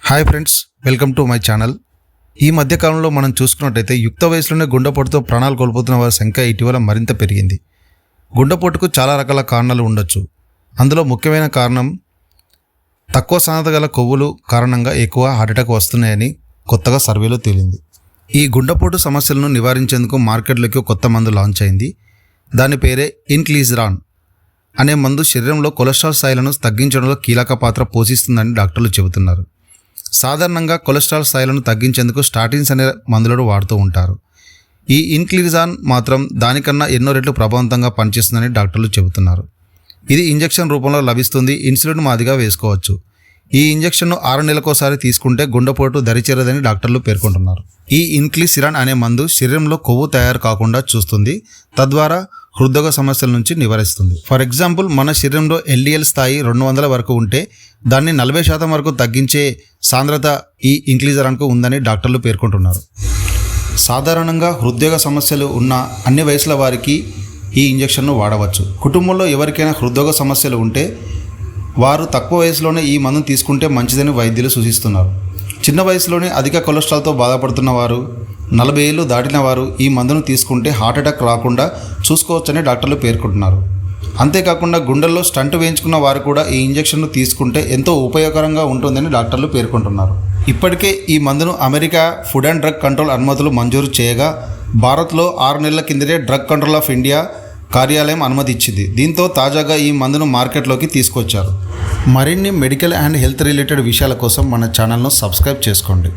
Hi friends, welcome to my channel. ఈ మధ్యకాలంలో మనం చూసుకున్నట్టయితే యుక్త వయసులోనే గుండెపోటుతో ప్రాణాలు కోల్పోతున్న వారి సంఖ్య ఇటీవల మరింత పెరిగింది. గుండెపోటుకు చాలా రకాల కారణాలు ఉండొచ్చు. అందులో ముఖ్యమైన కారణం తక్కువ సాంద్రత గల కొవ్వులు కారణంగా ఎక్కువ హార్ట్అటాక్ వస్తున్నాయని కొత్తగా సర్వేలో తేలింది. ఈ గుండెపోటు సమస్యలను నివారించేందుకు మార్కెట్లోకి కొత్త మందు లాంచ్ అయింది. దాని పేరే ఇన్క్లీజరాన్ అనే మందు శరీరంలో కొలెస్ట్రాల్ స్థాయిలను తగ్గించడంలో కీలక పాత్ర పోషిస్తుందని డాక్టర్లు చెబుతున్నారు. సాధారణంగా కొలెస్ట్రాల్ స్థాయిలను తగ్గించేందుకు స్టాటిన్స్ అనే మందులను వాడుతూ ఉంటారు. ఈ ఇన్క్లీజరాన్ మాత్రం దానికన్నా ఎన్నో రెట్లు ప్రభావవంతంగా పనిచేస్తుందని డాక్టర్లు చెబుతున్నారు. ఇది ఇంజెక్షన్ రూపంలో లభిస్తుంది. ఇన్సులిన్ మాదిగా వేసుకోవచ్చు. ఈ ఇంజెక్షన్ను 6 నెలలకోసారి తీసుకుంటే గుండెపోటు దరిచేరదని డాక్టర్లు పేర్కొంటున్నారు. ఈ ఇన్క్లీజరాన్ అనే మందు శరీరంలో కొవ్వు తయారు కాకుండా చూస్తుంది, తద్వారా హృద్రోగ సమస్యల నుంచి నివారిస్తుంది. ఫర్ ఎగ్జాంపుల్, మన శరీరంలో LDL స్థాయి 200 వరకు ఉంటే దాన్ని 40% వరకు తగ్గించే సాంద్రత ఈ ఇన్క్లీజరాన్కు ఉందని డాక్టర్లు పేర్కొంటున్నారు. సాధారణంగా హృద్రోగ సమస్యలు ఉన్న అన్ని వయసుల వారికి ఈ ఇంజెక్షన్ను వాడవచ్చు. కుటుంబంలో ఎవరికైనా హృద్రోగ సమస్యలు ఉంటే వారు తక్కువ వయసులోనే ఈ మందును తీసుకుంటే మంచిదని వైద్యులు సూచిస్తున్నారు. చిన్న వయసులోనే అధిక కొలెస్ట్రాల్తో బాధపడుతున్న వారు, 40 ఏళ్ళు దాటిన వారు ఈ మందును తీసుకుంటే హార్ట్అటాక్ రాకుండా చూసుకోవచ్చని డాక్టర్లు పేర్కొంటున్నారు. అంతేకాకుండా గుండెల్లో స్టంట్ వేయించుకున్న వారు కూడా ఈ ఇంజెక్షన్ను తీసుకుంటే ఎంతో ఉపయోగకరంగా ఉంటుందని డాక్టర్లు పేర్కొంటున్నారు. ఇప్పటికే ఈ మందును America food and drug control అనుమతులు మంజూరు చేయగా, భారత్లో 6 నెలల కిందటే డ్రగ్ కంట్రోల్ ఆఫ్ ఇండియా కార్యాలయం అనుమతి ఇచ్చింది. దీంతో తాజాగా ఈ మందును మార్కెట్లోకి తీసుకొచ్చారు. మరిన్ని మెడికల్ అండ్ హెల్త్ రిలేటెడ్ విషయాల కోసం మన ఛానల్ను సబ్స్క్రైబ్ చేసుకోండి.